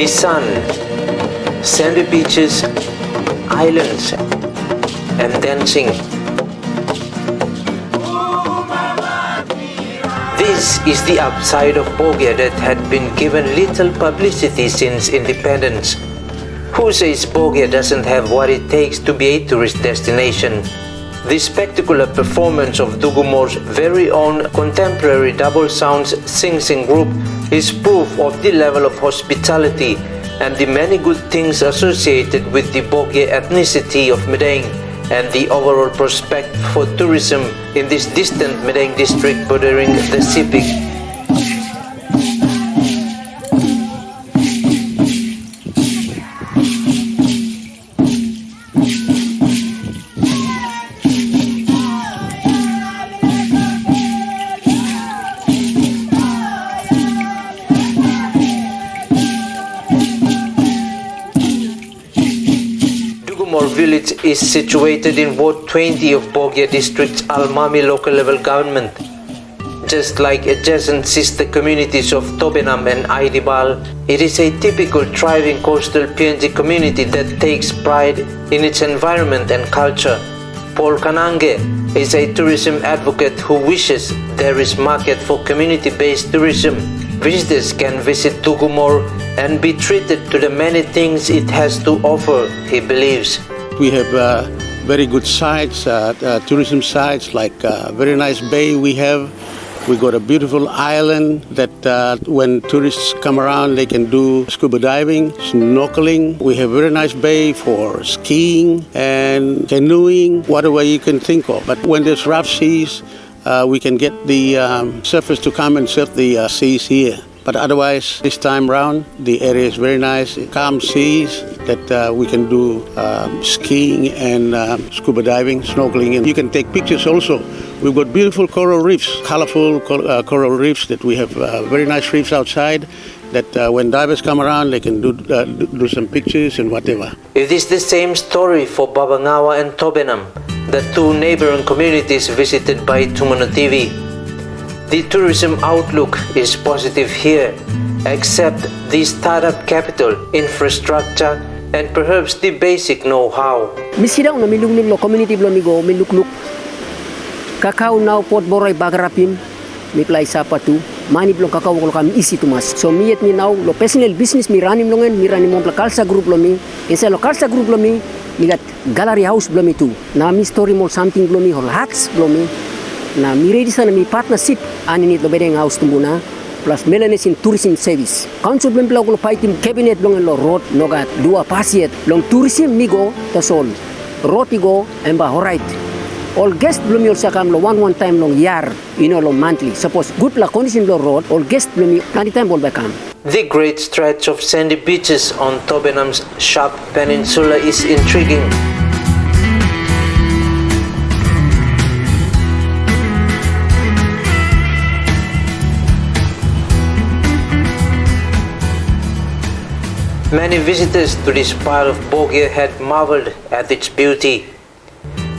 The sun, sandy beaches, islands, and dancing. This is the upside of Bogia that had been given little publicity since independence. Who says Bogia doesn't have what it takes to be a tourist destination? The spectacular performance of Dugumor's very own contemporary double sounds sing-sing group is proof of the level of hospitality and the many good things associated with the Bogia ethnicity of Madang and the overall prospect for tourism in this distant Madang district bordering the Pacific. Village is situated in Ward 20 of Bogia District's Almami local level government. Just like adjacent sister communities of Tobenam and Aidibal, it is a typical thriving coastal PNG community that takes pride in its environment and culture. Paul Kanange is a tourism advocate who wishes there is market for community-based tourism. Visitors can visit Tugumor and be treated to the many things it has to offer, he believes. We have very good sites, tourism sites, like very nice bay we have. We got a beautiful island that when tourists come around, they can do scuba diving, snorkeling. We have very nice bay for skiing and canoeing, whatever you can think of. But when there's rough seas, we can get the surfers to come and surf the seas here. But otherwise, this time round, the area is very nice, calm seas that we can do skiing and scuba diving, snorkeling. And you can take pictures also. We've got beautiful coral reefs, colorful coral reefs that we have very nice reefs outside that when divers come around, they can do some pictures and whatever. It is the same story for Babangawa and Tobenam, the two neighboring communities visited by Tumuno TV. The tourism outlook is positive here, except the startup capital, infrastructure, and perhaps the basic know-how. Misidaw na milunglung lo community blomigo milukluk. Kakao now pot boray bagarapin miklay sapatu. Mani blong kakao ko kami isi tumas. So miyet mi now lo personal business mi ranim longen mi ranim mo kalsa group lomi. Insa lo kalsa group lomi mi gat gallery house blomi tu. Na mi story mo something blomi hol hats blomi. Na mi ready sana mi partnership aninit lo bedeng house tumbuna plus melanes in tourism service. Council blom blog lo paitim cabinet long lo road nogat dua pasiet long tourism migo tasol. Road igo emba alright. All guest blom yol sakam lo one time long year lo monthly. Suppose good la condition lo road all guest blom anytime bol bakam. The great stretch of sandy beaches on Tobenam's sharp peninsula is intriguing. Many visitors to this part of Bogia had marveled at its beauty.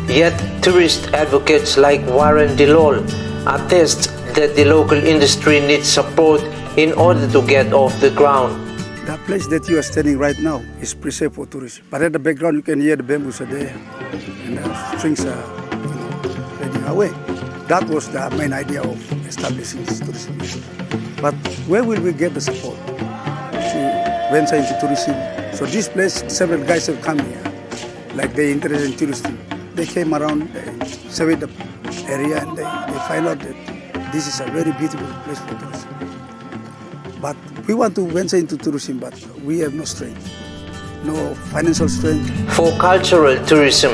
Yet tourist advocates like Warren Delol attest that the local industry needs support in order to get off the ground. The place that you are standing right now is preserved for tourism. But at the background you can hear the bamboos are there and the strings are fading away. That was the main idea of establishing this tourism. But where will we get the support to venture into tourism? So this place, several guys have come here, like they interested in tourism. They came around, they surveyed the area and they find out that this is a very beautiful place for tourism. But we want to venture into tourism, but we have no strength, no financial strength. For cultural tourism,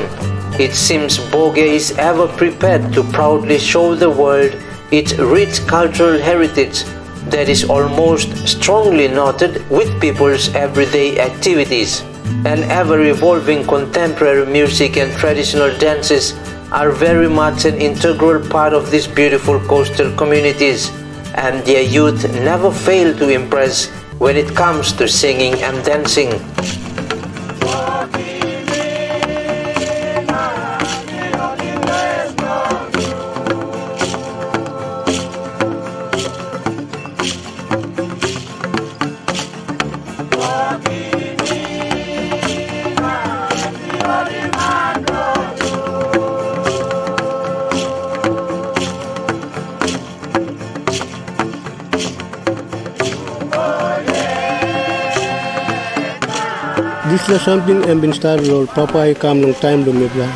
it seems Bogia is ever prepared to proudly show the world its rich cultural heritage that is almost strongly knotted with people's everyday activities. And ever-evolving contemporary music and traditional dances are very much an integral part of these beautiful coastal communities, and their youth never fail to impress when it comes to singing and dancing. This is something I've been started on Papa I come long time to Mipla.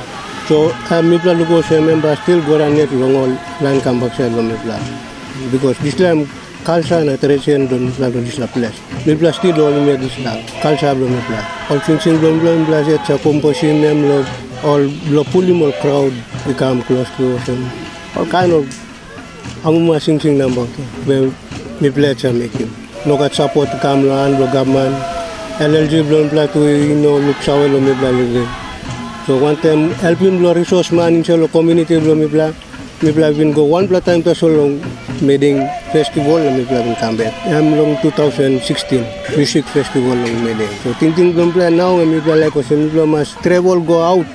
So Mipla Lugo say member still go around net long all land come back side Mipla. Because this time culture and tradition don't like this place. Mipla still don't make this like culture Mipla. All things in Mipla it's a composition them all pulimol crowd become close to us and all kind of amuma sing number where Mipla are making. No got support to come land, no government. LLG belum pelatu look sawal belum pelatu. So one time helping belum resource man inshallah community belum pelatu go one time to so long meeting festival belum pelatu come back. Long 2016 music festival long meeting. So thinking belum pelatu now belum pelatu like must travel go out.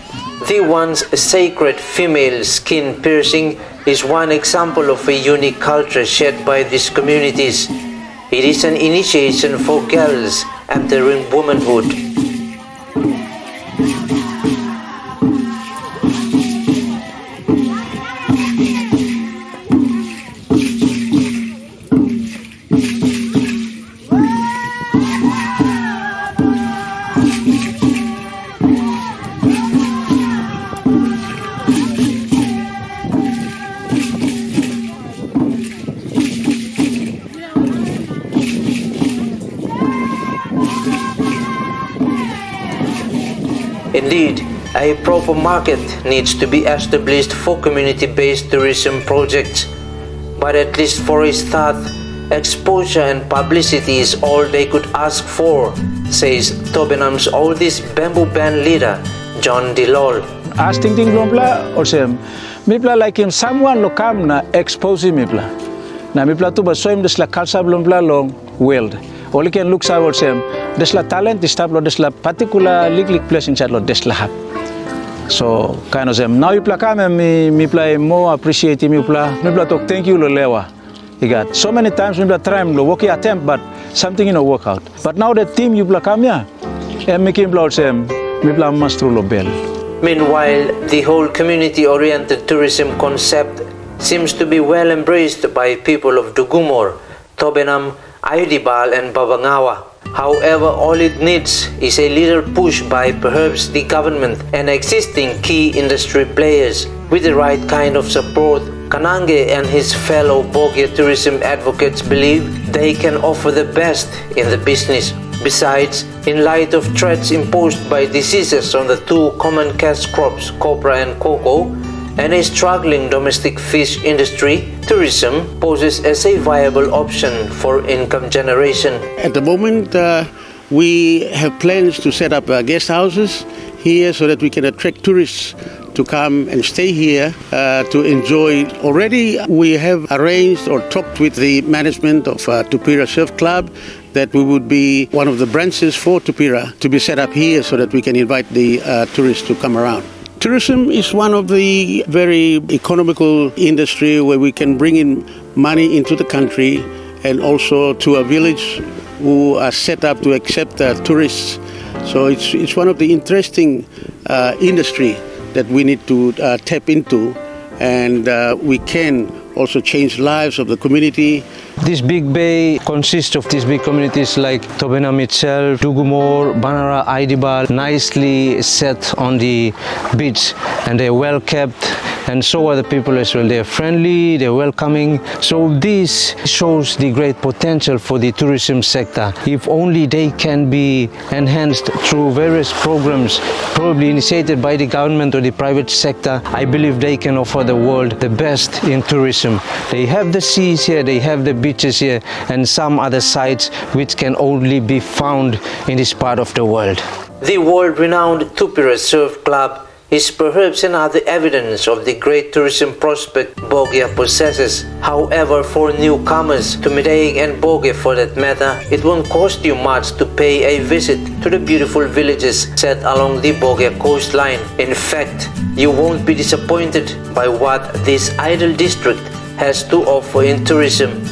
The once sacred female skin piercing is one example of a unique culture shared by these communities. It is an initiation for girls entering womanhood. Indeed, a proper market needs to be established for community-based tourism projects. But at least for a start, exposure and publicity is all they could ask for, says Tobenham's oldest bamboo band leader, John Dilol. As thinking Blompla or sem, Mipla like him someone lo come na expose Mipla. Na Mipla tu ba so him desla kalsa Blompla long world. Only can look sa or sem, desla talent distablo desla particular lig place inside lo desla hap. So kind of sem. Now Mipla come Mipla more appreciate Mipla talk thank you lo lewa. He got so many times Mipla try lo work attempt but something work out. But now the team Mipla come here, and make him blood sem Mipla must through lo bell. Meanwhile, the whole community-oriented tourism concept seems to be well embraced by people of Dugumor, Tobenham, Aydibal and Babangawa. However, all it needs is a little push by perhaps the government and existing key industry players. With the right kind of support, Kanange and his fellow Bogia tourism advocates believe they can offer the best in the business. Besides, in light of threats imposed by diseases on the two common cash crops, copra and cocoa, and a struggling domestic fish industry, tourism poses as a viable option for income generation. At the moment, we have plans to set up guest houses here so that we can attract tourists to come and stay here to enjoy. Already we have arranged or talked with the management of Tuperous Surf Club that we would be one of the branches for Tuperous to be set up here so that we can invite the tourists to come around. Tourism is one of the very economical industry where we can bring in money into the country and also to a village who are set up to accept tourists. So it's one of the interesting industry that we need to tap into, and we can also change lives of the community. This big bay consists of these big communities like Tobenham itself, Dugumor, Banara, Aydibal, nicely set on the beach, and they're well kept, and so are the people as well. They're friendly, they're welcoming. So this shows the great potential for the tourism sector. If only they can be enhanced through various programs, probably initiated by the government or the private sector, I believe they can offer the world the best in tourism. They have the seas here, they have the beaches here, and some other sites which can only be found in this part of the world. The world-renowned Tuperous Surf Club is perhaps another evidence of the great tourism prospect Bogia possesses. However, for newcomers to Madang and Bogia for that matter, it won't cost you much to pay a visit to the beautiful villages set along the Bogia coastline. In fact, you won't be disappointed by what this idle district has to offer in tourism.